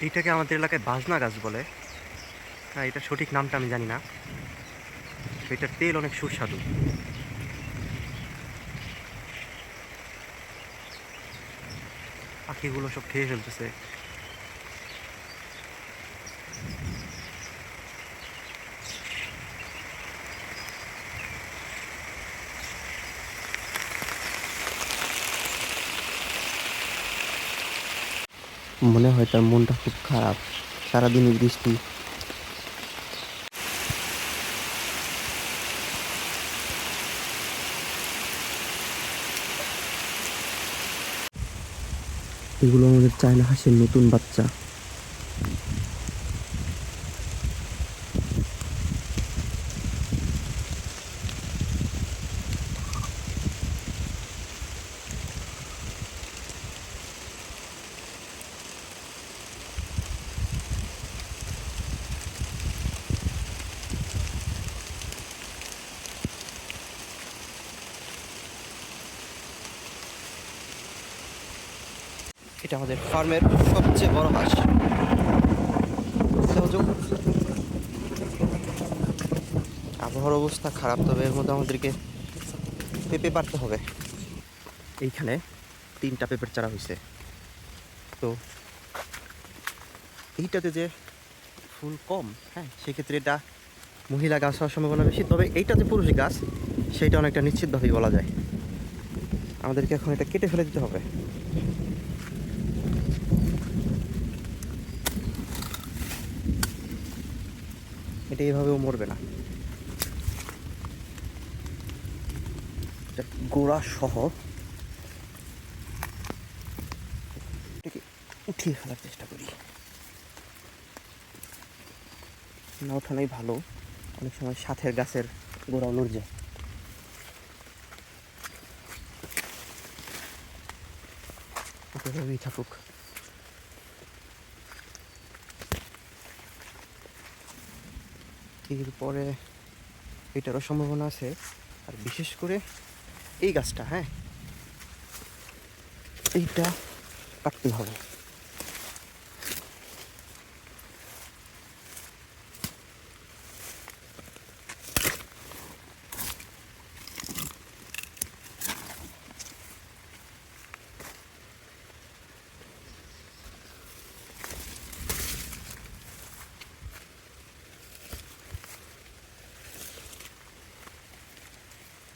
এইটাকে আমাদের এলাকায় বাজনা গাছ বলে। হ্যাঁ, এটা সঠিক নামটা আমি জানি না। এটার তেল অনেক সুস্বাদু। পাখিগুলো সব খেয়ে ফেলতেছে। মনে হয় তার মনটা খুব খারাপ, সারাদিনই বৃষ্টি। এগুলো আমাদের চায়না হাঁসের নতুন বাচ্চা। এটা আমাদের ফার্মের সবচেয়ে বড় হাঁস। আবহাওয়ার অবস্থা খারাপ, তবে এর মধ্যে আমাদেরকে পেঁপে পারতে হবে। এইখানে 3টা পেঁপের চারা হয়েছে। তো এইটাতে যে ফুল কম, হ্যাঁ, সেক্ষেত্রে এটা মহিলা গাছ হওয়ার সম্ভাবনা বেশি। তবে এইটা যে পুরুষ গাছ, সেইটা অনেকটা নিশ্চিতভাবেই বলা যায়। আমাদেরকে এখন এটা কেটে ফেলে দিতে হবে। এটা এইভাবেও মরবে না। এটা গোড়া সহ এটাকে উঠিয়ে ফেলার চেষ্টা করি। না ওঠানোই ভালো, অনেক সময় সাথের গাছের গোড়া নড়ে যায়। এভাবেই থাকুক। এরপরে এটারও সম্ভাবনা আছে। আর বিশেষ করে এই গাছটা, হ্যাঁ, এইটা কাটতে হবে।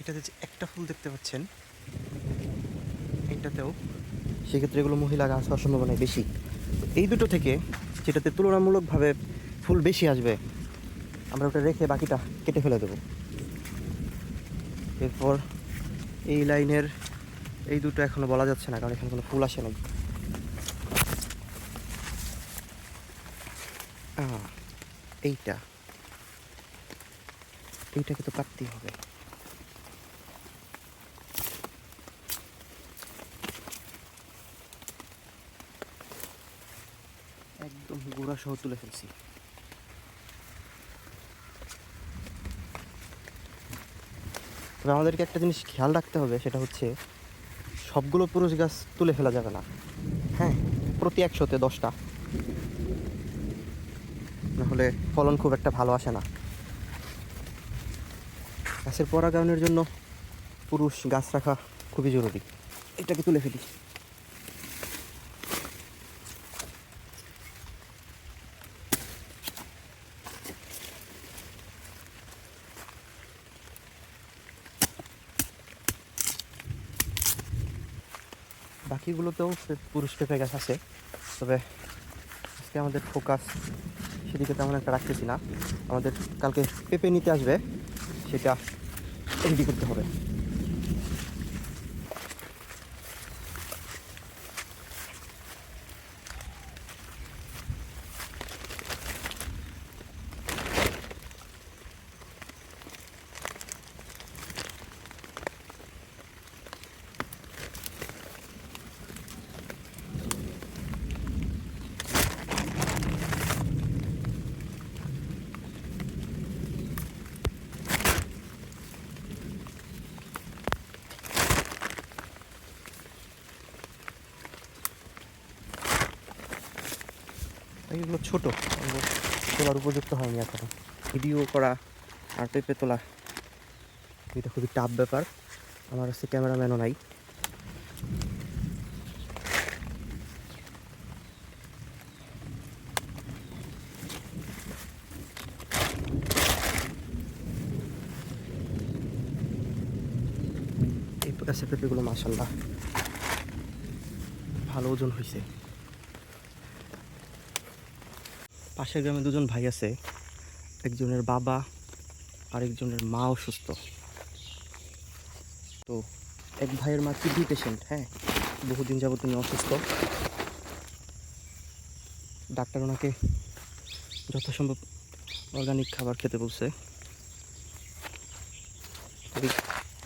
এটাতে যে একটা ফুল দেখতে পাচ্ছেন, এইটাতেও সেক্ষেত্রে এগুলো মহিলা গাছ হওয়ার সম্ভাবনা বেশি। এই দুটো থেকে যেটাতে তুলনামূলকভাবে ফুল বেশি আসবে, আমরা ওটা রেখে বাকিটা কেটে ফেলে দেবো। এরপর এই লাইনের এই দুটো এখনো বলা যাচ্ছে না, কারণ এখানে কোনো ফুল আসে নাই। এইটা এইটাকে তো কাটতেই হবে। একদম গোড়া সহ তুলে ফেলছি। তবে আমাদেরকে একটা জিনিস খেয়াল রাখতে হবে, সেটা হচ্ছে সবগুলো পুরুষ গাছ তুলে ফেলা যাবে না। হ্যাঁ, প্রতি 100-তে 10টা, নাহলে ফলন খুব একটা ভালো আসে না। গাছের পরাগায়নের জন্য পুরুষ গাছ রাখা খুবই জরুরি। এটাকে তুলে ফেলি। বাকিগুলোতেও পুরুষ পেঁপে গাছ আছে, তবে আজকে আমাদের ফোকাস সেদিকে তেমন একটা রাখতেছি না। আমাদের কালকে পেঁপে নিতে আসবে, সেটা রেডি করতে হবে। এইগুলো ছোট, এগুলো তোলার উপযুক্ত হয়নি এখনো। ভিডিও করা আর পেঁপে তোলা এটা খুবই টাফ ব্যাপার। আমার কাছে ক্যামেরাম্যানও নাই। এই গাছের পেঁপেগুলো মাশাআল্লাহ ভালো ওজন হয়েছে। পাশের গ্রামে দুজন ভাই আছে, একজনের বাবা আর একজনের মা অসুস্থ। তো এক ভাইয়ের মা কিডনি পেশেন্ট, হ্যাঁ, বহুদিন যাবত তিনি অসুস্থ। ডাক্তার ওনাকে যথাসম্ভব অর্গানিক খাবার খেতে বলছে।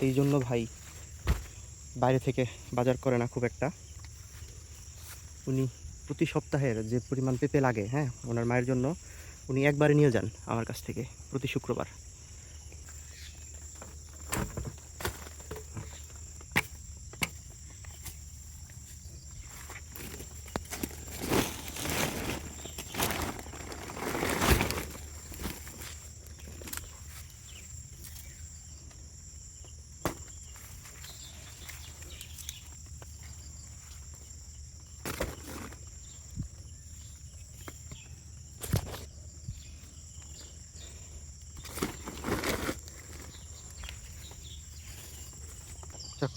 এই জন্য ভাই বাইরে থেকে বাজার করে না খুব একটা। উনি প্রতি সপ্তাহের যে পরিমাণ পেঁপে লাগে, হ্যাঁ, ওনার মায়ের জন্য উনি একবারে নিয়ে যান আমার কাছ থেকে প্রতি শুক্রবার।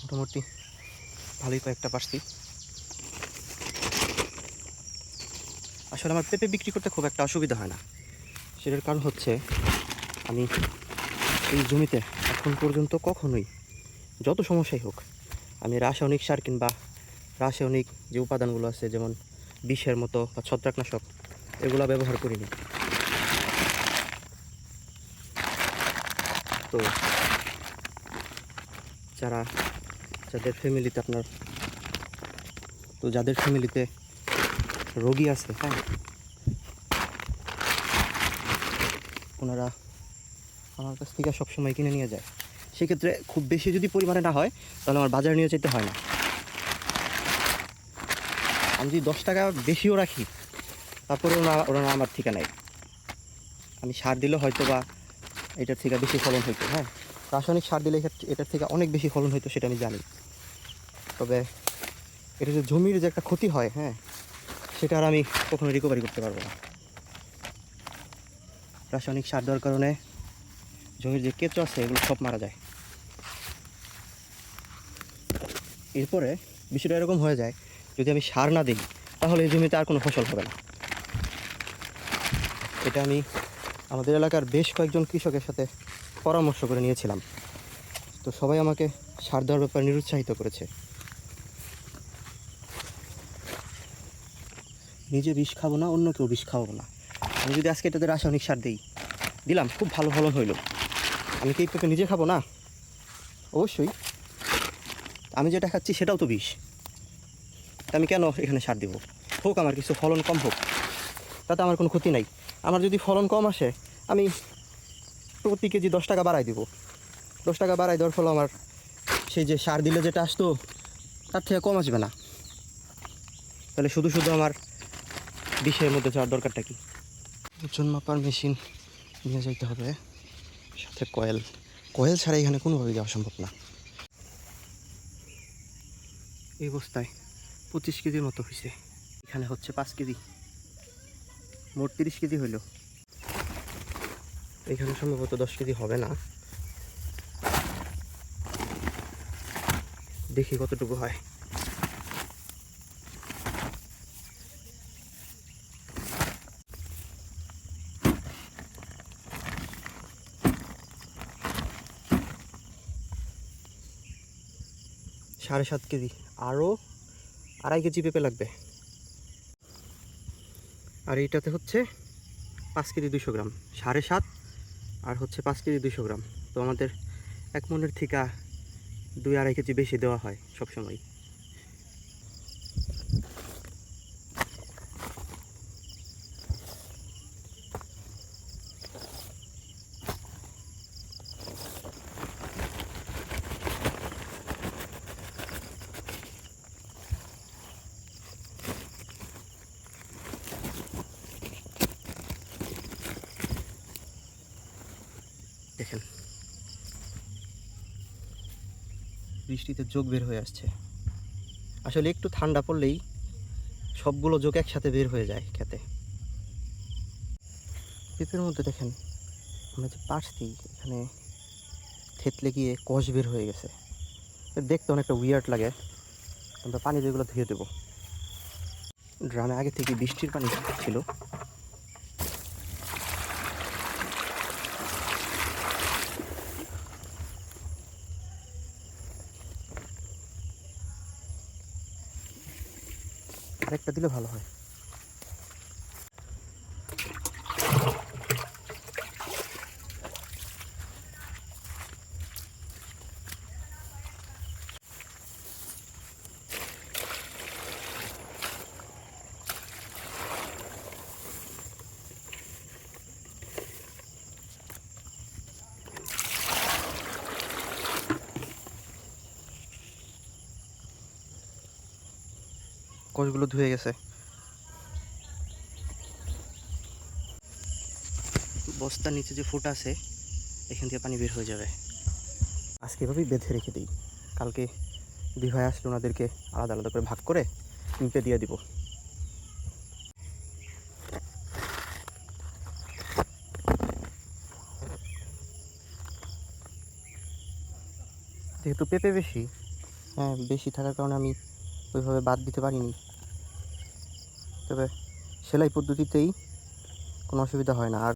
মোটামুটি ভালোই কয়েকটা পারছি। আসলে আমার পেঁপে বিক্রি করতে খুব একটা অসুবিধা হয় না। সেটার কারণ হচ্ছে আমি এই জমিতে এখন পর্যন্ত কখনোই, যত সমস্যাই হোক, আমি রাসায়নিক সার কিংবা রাসায়নিক যে উপাদানগুলো আছে যেমন বিষের মতো বা ছত্রাকনাশক এগুলো ব্যবহার করিনি। তো যাদের ফ্যামিলিতে রোগী আছে, হ্যাঁ, ওনারা আমার কাছ থেকে সবসময় কিনে নিয়ে যায়। সেক্ষেত্রে খুব বেশি যদি পরিমাণে না হয় তাহলে আমার বাজারে নিয়ে যেতে হয় না। আমি যদি 10 টাকা বেশিও রাখি তারপরে ওরা আমার থেকে নেয়। আমি সার দিলে হয়তো বা এটার থেকে বেশি ফলন হইতো, হ্যাঁ, রাসায়নিক সার দিলে এটার থেকে অনেক বেশি ফলন হইতো, সেটা আমি জানি। তবে এটা যে জমির যে একটা ক্ষতি হয়, হ্যাঁ, সেটা আর আমি কখনো রিকভারি করতে পারবো না। রাসায়নিক সার দেওয়ার কারণে জমির যে কেঁচো আছে এগুলো সব মারা যায়। এরপরে বিষয়টা এরকম হয়ে যায়, যদি আমি সার না দিই তাহলে এই জমিতে আর কোনো ফসল হবে না। এটা আমি আমাদের এলাকার বেশ কয়েকজন কৃষকের সাথে পরামর্শ করে নিয়েছিলাম। তো সবাই আমাকে সার দেওয়ার ব্যাপারে নিরুৎসাহিত করেছে। নিজে বিষ খাবো না, অন্য কেউ বিষ খাবো না। আমি যদি আজকে এটাতে রাসায়নিক সার দিলাম, খুব ভালো ফলন হইল, আমি কি পেঁপে নিজে খাবো না? অবশ্যই। আমি যেটা খাচ্ছি সেটাও তো বিষ, আমি কেন এখানে সার দিব? হোক আমার কিছু ফলন কম হোক, তাতে আমার কোনো ক্ষতি নাই। আমার যদি ফলন কম আসে আমি প্রতি কেজি 10 টাকা বাড়াই দিব। 10 টাকা বাড়াই দেওয়ার ফলে আমার সেই যে সার দিলে যেটা আসতো তার থেকে কম আসবে না। তাহলে শুধু আমার বিষের মধ্যে যাওয়ার দরকারটা কি? ওজন মাপার মেশিন নিয়ে যাইতে হবে, সাথে কয়েল ছাড়া এখানে কোনোভাবেই যাওয়া সম্ভব না। এই অবস্থায় 25 কেজির মতো হয়েছে। এখানে হচ্ছে 5 কেজি, মোট 30 কেজি হইল। এখানে সম্ভবত 10 কেজি হবে না, দেখি কতটুকু হয়। সাড়ে 7 কেজি, আরও 2.5 কেজি পেঁপে লাগবে। আর এইটাতে হচ্ছে 5 কেজি 200 গ্রাম, 7.5 আর হচ্ছে 5 কেজি 200 গ্রাম। তো আমাদের 1 মনের থেকে 2-2.5 কেজি বেশি দেওয়া হয় সবসময়। বৃষ্টিতে জোক বের হয়ে আসছে। আসলে একটু ঠান্ডা পড়লেই সবগুলো জোক একসাথে বের হয়ে যায় খেতে। পেঁপের মধ্যে দেখেন আমরা যে পারছি এখানে থেতলে গিয়ে কষ বের হয়ে গেছে। দেখতে অনেকটা উইয়ার্ড লাগে। আমরা পানি যেগুলো ধুয়ে দেবো। ড্রামে আগে থেকে বৃষ্টির পানি ছিল। আরেকটা দিলে ভালো হয়। কষগুলো ধুয়ে গেছে। বস্তার নিচে যে ফুটা আছে এখান থেকে পানি বের হয়ে যাবে। আজকে এভাবেই বেঁধে রেখে দিই। কালকে দুই ভাই আসলে ওনাদেরকে আলাদা আলাদা করে ভাগ করে নিতে দিয়ে দিব। যেহেতু পেঁপে বেশি, হ্যাঁ বেশি থাকার কারণে আমি ওইভাবে বাদ দিতে পারিনি। তবে সেলাই পদ্ধতিতেই কোনো অসুবিধা হয় না। আর